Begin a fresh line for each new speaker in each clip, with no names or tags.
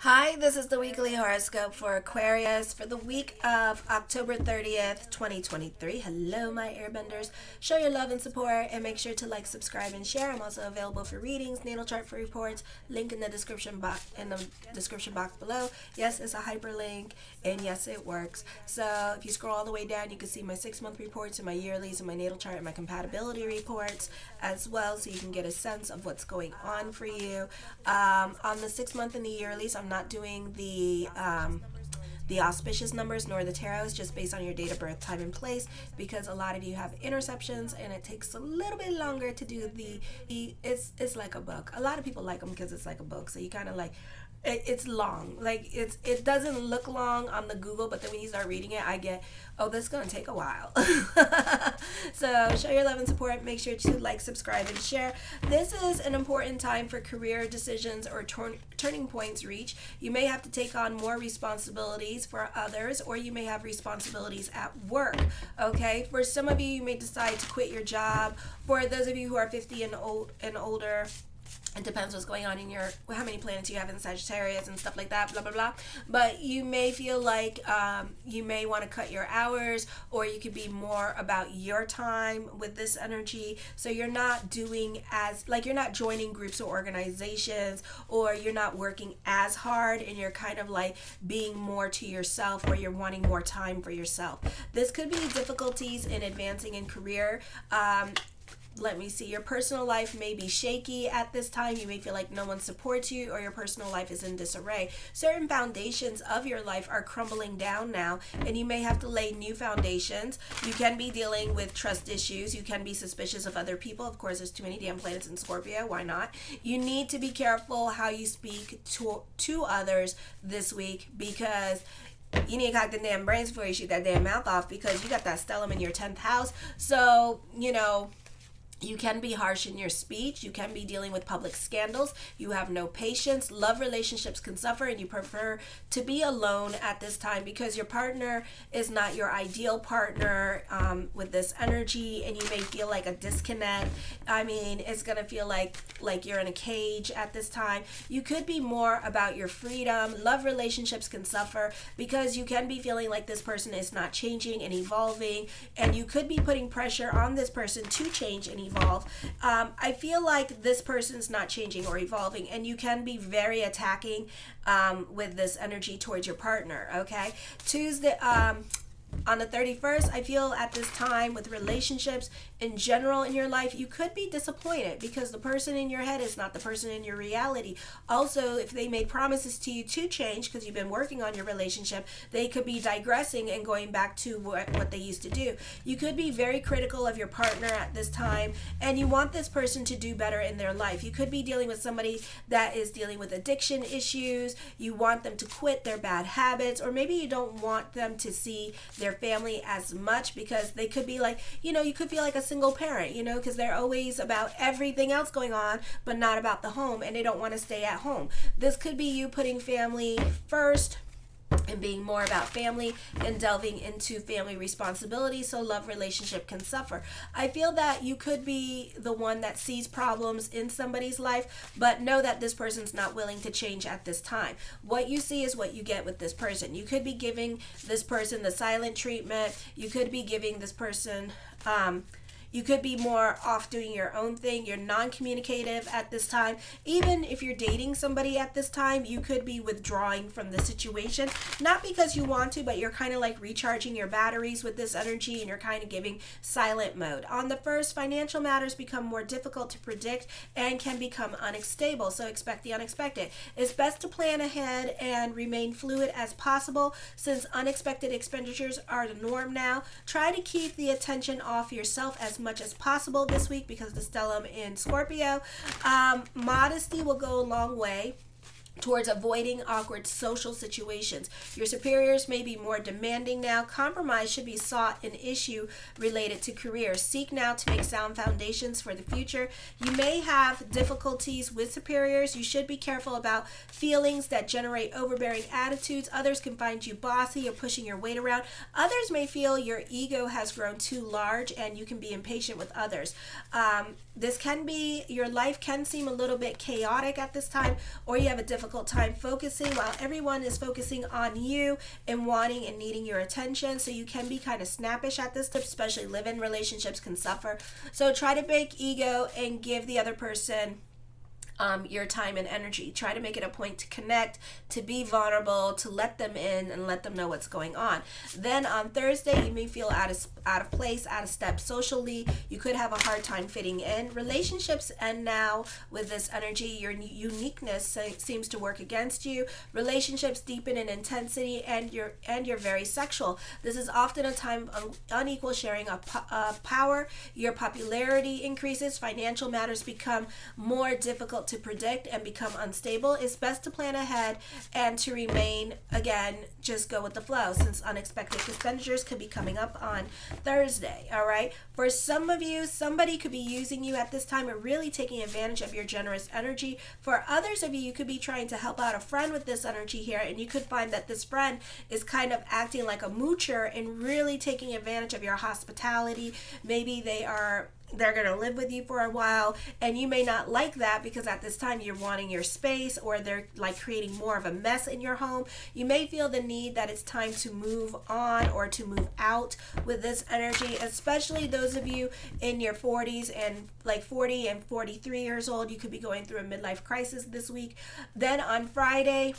Hi, this is the weekly horoscope for Aquarius for the week of October 30th, 2023. Hello, my airbenders. Show your love and support and make sure to like, subscribe, and share. I'm also available for readings, natal chart for reports. Link in the description box below. Yes, it's a hyperlink, and yes, it works. So if you scroll all the way down, you can see my 6-month reports and my yearlies and my natal chart and my compatibility reports as well, so you can get a sense of what's going on for you. On the 6-month and the yearlies, I'm not doing the auspicious numbers nor the tarot. It's just based on your date of birth, time, and place, because a lot of you have interceptions and it takes a little bit longer to do it's like a book. A lot of people like them because it's like a book, so you kind of like it's long. Like it doesn't look long on the Google, but then when you start reading it, I get, oh, this is gonna take a while. So show your love and support. Make sure to like, subscribe, and share. This is an important time for career decisions or turning points reach. You may have to take on more responsibilities for others, or you may have responsibilities at work. Okay, for some of you, you may decide to quit your job. For those of you who are 50 and older, it depends what's going on in how many planets you have in Sagittarius and stuff like that, blah, blah, blah. But you may feel like you may want to cut your hours, or you could be more about your time with this energy. So you're not doing you're not joining groups or organizations, or you're not working as hard, and you're kind of like being more to yourself, or you're wanting more time for yourself. This could be difficulties in advancing in career. Let me see. Your personal life may be shaky at this time. You may feel like no one supports you, or your personal life is in disarray. Certain foundations of your life are crumbling down now, and you may have to lay new foundations. You can be dealing with trust issues. You can be suspicious of other people. Of course, there's too many damn planets in Scorpio. Why not? You need to be careful how you speak to others this week, because you need to cock the damn brains before you shoot that damn mouth off, because you got that stellium in your 10th house. So, you can be harsh in your speech. You can be dealing with public scandals. You have no patience. Love relationships can suffer, and you prefer to be alone at this time because your partner is not your ideal partner with this energy, and you may feel like a disconnect. I mean, it's going to feel like you're in a cage at this time. You could be more about your freedom. Love relationships can suffer because you can be feeling like this person is not changing and evolving, and you could be putting pressure on this person to change and evolve. I feel like this person's not changing or evolving, and you can be very attacking with this energy towards your partner. Okay, Tuesday. On the 31st, I feel at this time with relationships in general in your life, you could be disappointed because the person in your head is not the person in your reality. Also, if they made promises to you to change because you've been working on your relationship, they could be digressing and going back to what they used to do. You could be very critical of your partner at this time, and you want this person to do better in their life. You could be dealing with somebody that is dealing with addiction issues. You want them to quit their bad habits, or maybe you don't want them to see their family as much because they could be like, you could feel like a single parent, because they're always about everything else going on but not about the home, and they don't want to stay at home. This could be you putting family first and being more about family and delving into family responsibility, so love relationship can suffer. I feel that you could be the one that sees problems in somebody's life, but know that this person's not willing to change at this time. What you see is what you get with this person. You could be giving this person the silent treatment. You could be giving this person you could be more off doing your own thing. You're non-communicative at this time. Even if you're dating somebody at this time, you could be withdrawing from the situation. Not because you want to, but you're kind of like recharging your batteries with this energy, and you're kind of giving silent mode. On the 1st, financial matters become more difficult to predict and can become unstable, so expect the unexpected. It's best to plan ahead and remain fluid as possible since unexpected expenditures are the norm now. Try to keep the attention off yourself as much as possible this week because the stellium in Scorpio. Modesty will go a long way towards avoiding awkward social situations. Your superiors may be more demanding now. Compromise should be sought in issue related to career. Seek now to make sound foundations for the future. You may have difficulties with superiors. You should be careful about feelings that generate overbearing attitudes. Others can find you bossy or pushing your weight around. Others may feel your ego has grown too large and you can be impatient with others. Your life can seem a little bit chaotic at this time, or you have a difficult difficult time focusing while everyone is focusing on you and wanting and needing your attention. So you can be kind of snappish at this time, especially live-in relationships can suffer. So try to break ego and give the other person your time and energy. Try to make it a point to connect, to be vulnerable, to let them in and let them know what's going on. Then on Thursday, you may feel out of place, out of step socially. You could have a hard time fitting in. Relationships end now with this energy. Your uniqueness seems to work against you. Relationships deepen in intensity, and you're very sexual. This is often a time of unequal sharing of power. Your popularity increases. Financial matters become more difficult to predict and become unstable. It's best to plan ahead and to remain, again, just go with the flow, since unexpected expenditures could be coming up on Thursday. All right, for some of you, somebody could be using you at this time and really taking advantage of your generous energy. For others of you, you could be trying to help out a friend with this energy here, and you could find that this friend is kind of acting like a moocher and really taking advantage of your hospitality. Maybe they're going to live with you for a while, and you may not like that because at this time you're wanting your space, or they're like creating more of a mess in your home. You may feel the need that it's time to move on or to move out with this energy, especially those of you in your 40s and like 40 and 43 years old. You could be going through a midlife crisis this week. Then on Friday,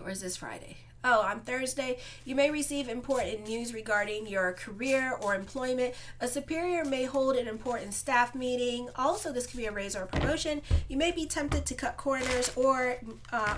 or is this Friday? On Thursday, you may receive important news regarding your career or employment. A superior may hold an important staff meeting. Also, this could be a raise or a promotion. You may be tempted to cut corners or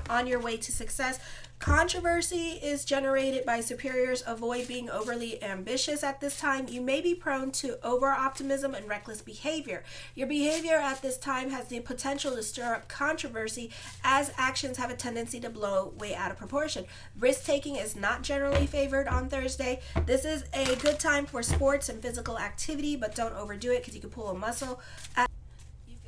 on your way to success. Controversy is generated by superiors. Avoid being overly ambitious at this time. You may be prone to over-optimism and reckless behavior. Your behavior at this time has the potential to stir up controversy, as actions have a tendency to blow way out of proportion. Risk-taking is not generally favored on Thursday. This is a good time for sports and physical activity, but don't overdo it because you can pull a muscle.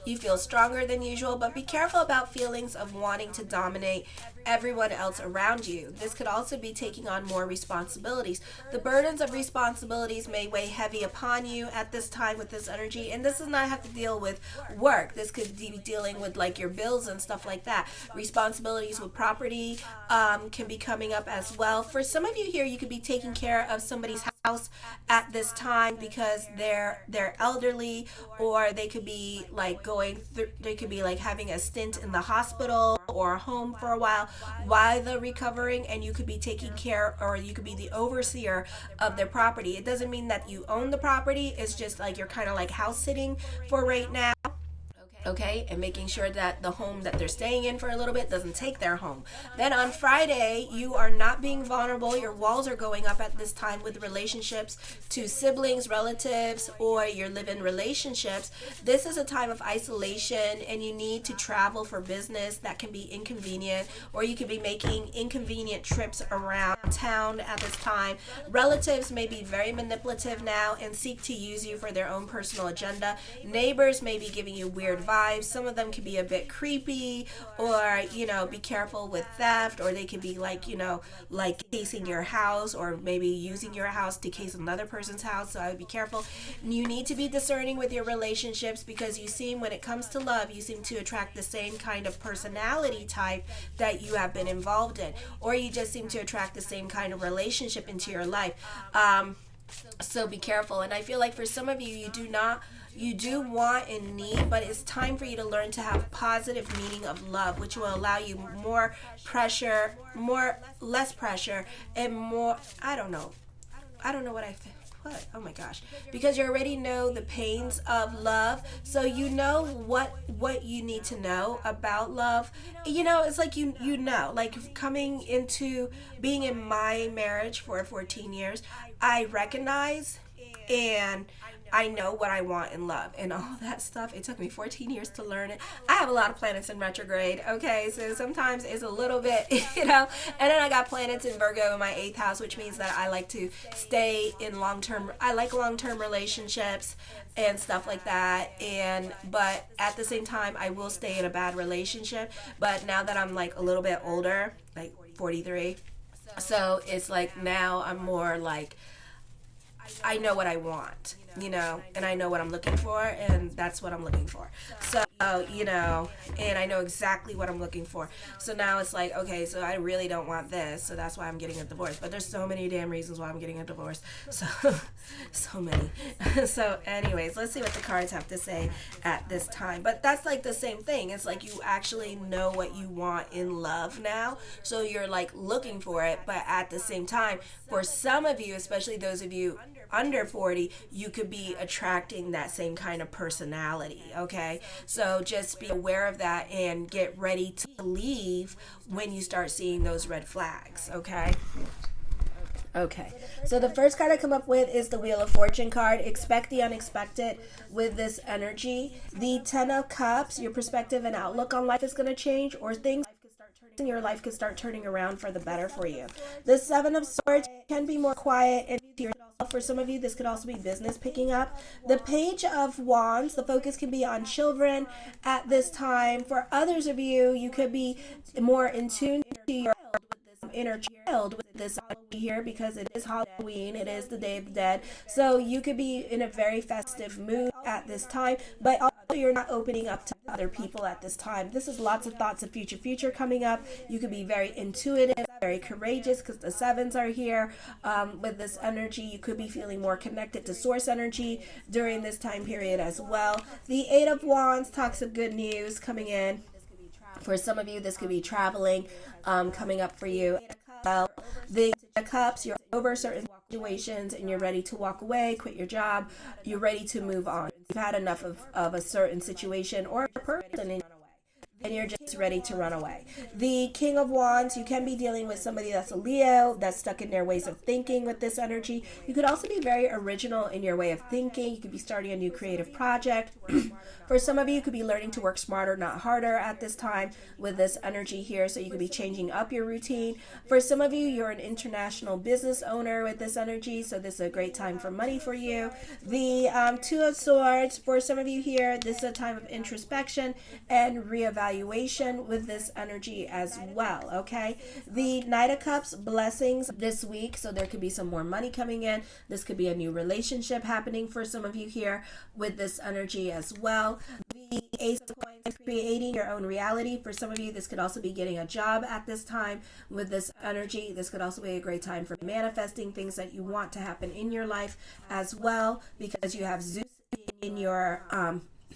You feel stronger than usual, but be careful about feelings of wanting to dominate everyone else around you. This could also be taking on more responsibilities. The burdens of responsibilities may weigh heavy upon you at this time with this energy, and this does not have to deal with work. This could be dealing with like your bills and stuff like that. Responsibilities with property can be coming up as well. For some of you here, you could be taking care of somebody's house at this time because they're elderly, or they could be like they could be like having a stint in the hospital or home for a while they're recovering, and you could be taking care, or you could be the overseer of their property. It doesn't mean that you own the property. It's just like you're kind of like house sitting for right now. Okay, and making sure that the home that they're staying in for a little bit doesn't take their home. Then on Friday, you are not being vulnerable. Your walls are going up at this time with relationships to siblings, relatives, or your live-in relationships. This is a time of isolation, and you need to travel for business. That can be inconvenient, or you could be making inconvenient trips around town at this time. Relatives may be very manipulative now and seek to use you for their own personal agenda. Neighbors may be giving you weird vibes. Some of them can be a bit creepy, or be careful with theft, or they could be like casing your house, or maybe using your house to case another person's house. So I would be careful. You need to be discerning with your relationships, because when it comes to love, you seem to attract the same kind of personality type that you have been involved in, or you just seem to attract the same kind of relationship into your life. So be careful. And I feel like for some of you, you do want and need, but it's time for you to learn to have positive meaning of love, which will allow you less pressure, and more, I don't know what I think. What? Oh my gosh. Because you already know the pains of love, so you know what you need to know about love. It's like like coming into being in my marriage for 14 years, I recognize and I know what I want in love and all that stuff. It took me 14 years to learn it. I have a lot of planets in retrograde, okay? So sometimes it's a little bit, And then I got planets in Virgo in my 8th house, which means that I like to stay in I like long-term relationships and stuff like that. But at the same time, I will stay in a bad relationship. But now that I'm like a little bit older, like 43, so it's like now I'm more like, I know what I want. and I know what I'm looking for, and that's what I'm looking for. So, and I know exactly what I'm looking for. So now it's like, okay, so I really don't want this, so that's why I'm getting a divorce. But there's so many damn reasons why I'm getting a divorce. So, so many. So, anyways, let's see what the cards have to say at this time. But that's like the same thing. It's like you actually know what you want in love now. So you're like looking for it, but at the same time, for some of you, especially those of you under 40, you could be attracting that same kind of personality, okay? So just be aware of that and get ready to leave when you start seeing those red flags, okay? Okay, so the first card I come up with is the Wheel of Fortune card. Expect the unexpected with this energy. The Ten of Cups, your perspective and outlook on life is going to change, or things in your life could start turning around for the better for you. The Seven of Swords can be more quiet and to yourself. For some of you, this could also be business picking up. The Page of Wands, the focus can be on children at this time. For others of you, you could be more in tune to your inner child with this here, because it is Halloween, it is the Day of the Dead, so you could be in a very festive mood at this time, but also you're not opening up to other people at this time. This is lots of thoughts of future coming up. You could be very intuitive, very courageous, because the sevens are here with this energy. You could be feeling more connected to source energy during this time period as well. The Eight of Wands talks of good news coming in. For some of you, this could be traveling coming up for you. Well, the Cups, you're over certain situations and you're ready to walk away, quit your job. You're ready to move on. You've had enough of a certain situation or a person and you're just ready to run away. The King of Wands, you can be dealing with somebody that's a Leo, that's stuck in their ways of thinking with this energy. You could also be very original in your way of thinking. You could be starting a new creative project. For some of you, you could be learning to work smarter, not harder at this time with this energy here. So you could be changing up your routine. For some of you, you're an international business owner with this energy. So this is a great time for money for you. The Two of Swords, for some of you here, this is a time of introspection and reevaluation with this energy as well, okay? The Knight of Cups, blessings this week. So there could be some more money coming in. This could be a new relationship happening for some of you here with this energy as well. The Ace of Coins, creating your own reality. For some of you, this could also be getting a job at this time with this energy. This could also be a great time for manifesting things that you want to happen in your life as well, because you have Zeus in your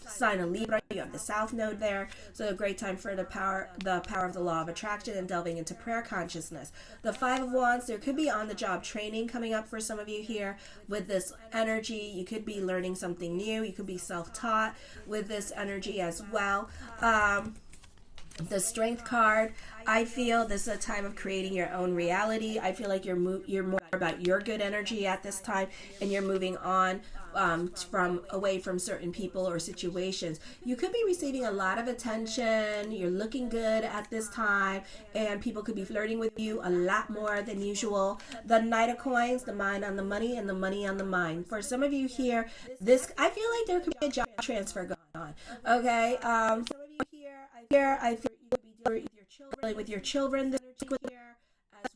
sign of Libra. You have the South Node there, so a great time for the power of the law of attraction and delving into prayer consciousness. The Five of Wands, there could be on-the-job training coming up for some of you here with this energy. You could be learning something new. You could be self-taught with this energy as well. The Strength card, I feel this is a time of creating your own reality. I feel like you're more about your good energy at this time, and you're moving on away from certain people or situations. You could be receiving a lot of attention. You're looking good at this time, and people could be flirting with you a lot more than usual. The Knight of Coins, the mind on the money and the money on the mind. For some of you here, I feel like there could be a job transfer going on. Okay, some of you here, I feel you could be dealing with your children this week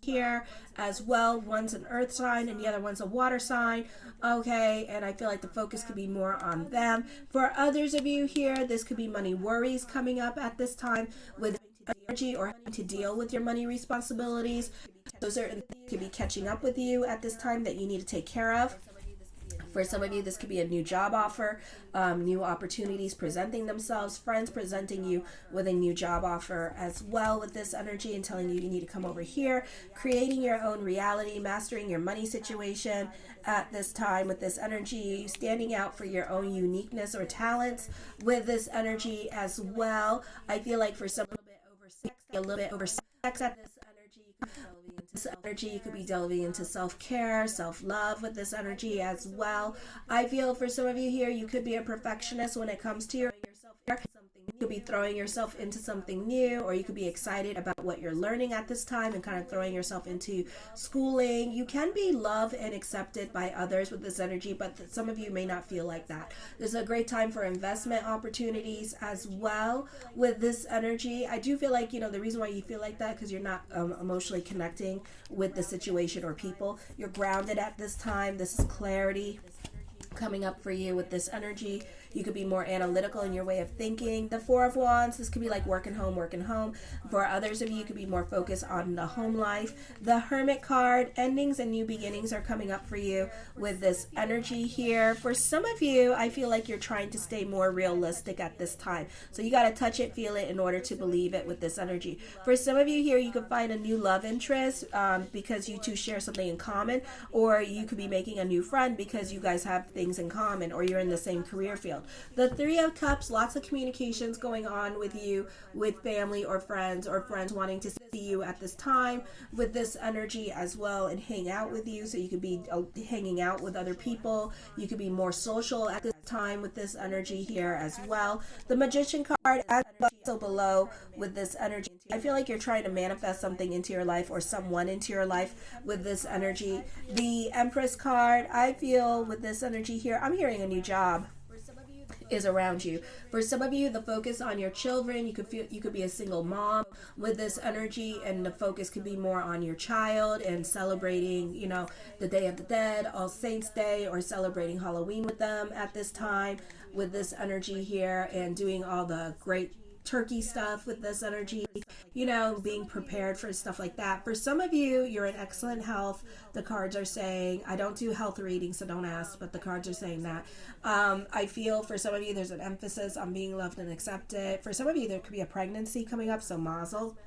here as well. One's an earth sign and the other one's a water sign, okay, and I feel like the focus could be more on them. For others of you here, this could be money worries coming up at this time with energy, or having to deal with your money responsibilities. So certain things could be catching up with you at this time that you need to take care of. For some of you, this could be a new job offer, new opportunities presenting themselves, friends presenting you with a new job offer as well with this energy and telling you need to come over here, creating your own reality, mastering your money situation at this time with this energy, standing out for your own uniqueness or talents with this energy as well. I feel like for some a little bit over sex at this energy, you could be delving into self-care, self-love with this energy as well. I feel for some of you here, you could be a perfectionist when it comes to your self-care. You could be throwing yourself into something new, or you could be excited about what you're learning at this time and kind of throwing yourself into schooling. You can be loved and accepted by others with this energy, but some of you may not feel like that. This is a great time for investment opportunities as well with this energy. I do feel like, the reason why you feel like that, because you're not emotionally connecting with the situation or people. You're grounded at this time. This is clarity. coming up for you with this energy. You could be more analytical in your way of thinking. The Four of Wands, this could be like working home, working home. For others of you, could be more focused on the home life. The Hermit card, endings and new beginnings are coming up for you with this energy here. For some of you, I feel like you're trying to stay more realistic at this time. So you got to touch it, feel it in order to believe it with this energy. For some of you here, you could find a new love interest because you two share something in common, or you could be making a new friend because you guys have things in common, or you're in the same career field. The Three of Cups, lots of communications going on with you, with family or friends wanting to see you at this time with this energy as well and hang out with you. So you could be hanging out with other people. You could be more social at this time with this energy here as well. The Magician card, also below with this energy. I feel like you're trying to manifest something into your life or someone into your life with this energy. The Empress card, I feel with this energy here, I'm hearing a new job is around you. For some of you, the focus on your children, you could be a single mom with this energy, and the focus could be more on your child and celebrating, you know, the Day of the Dead, All Saints Day, or celebrating Halloween with them at this time with this energy here, and doing all the great turkey stuff with this energy, you know, being prepared for stuff like that. For some of you, you're in excellent health. The cards are saying, I don't do health readings, so don't ask, but the cards are saying that. I feel for some of you, there's an emphasis on being loved and accepted. For some of you, there could be a pregnancy coming up, so mazel.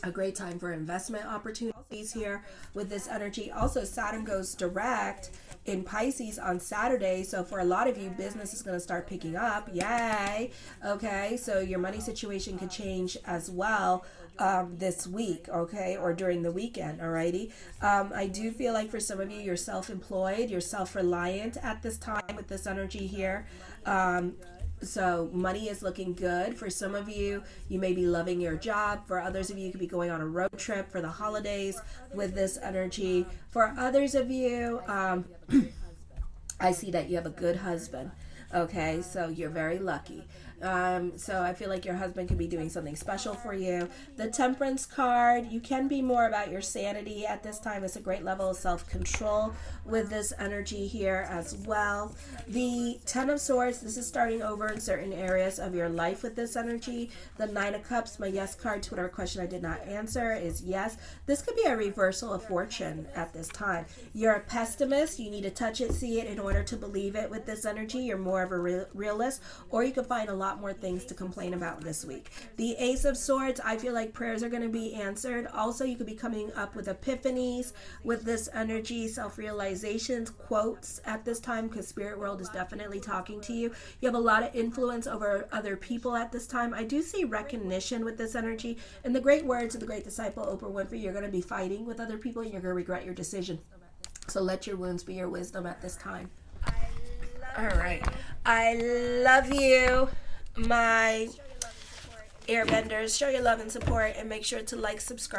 A great time for investment opportunities here with this energy. Also, Saturn goes direct in Pisces on Saturday, so for a lot of you, business is going to start picking up. Yay! Okay, so your money situation could change as well this week, okay, or during the weekend. Alrighty. I do feel like for some of you, you're self-employed, you're self-reliant at this time with this energy here. So money is looking good. For some of you, you may be loving your job. For others of you, you could be going on a road trip for the holidays with this energy. For others of you, I see that you have a good husband. Okay, so you're very lucky. So I feel like your husband could be doing something special for you. The Temperance card, you can be more about your sanity at this time. It's a great level of self-control with this energy here as well. The Ten of Swords, this is starting over in certain areas of your life with this energy. The Nine of Cups, my yes card to whatever question I did not answer is yes. This could be a reversal of fortune at this time. You're a pessimist. You need to touch it, see it in order to believe it with this energy. You're more of a realist, or you can find a lot more things to complain about this week. The Ace of Swords, I feel like prayers are going to be answered. Also, you could be coming up with epiphanies with this energy, self-realizations, quotes at this time, because spirit world is definitely talking to you. You have a lot of influence over other people at this time. I do see recognition with this energy. In the great words of the great disciple Oprah Winfrey, you're going to be fighting with other people and you're going to regret your decision. So let your wounds be your wisdom at this time. All right. I love you, my airbenders. Show your love and support, and make sure to like, subscribe.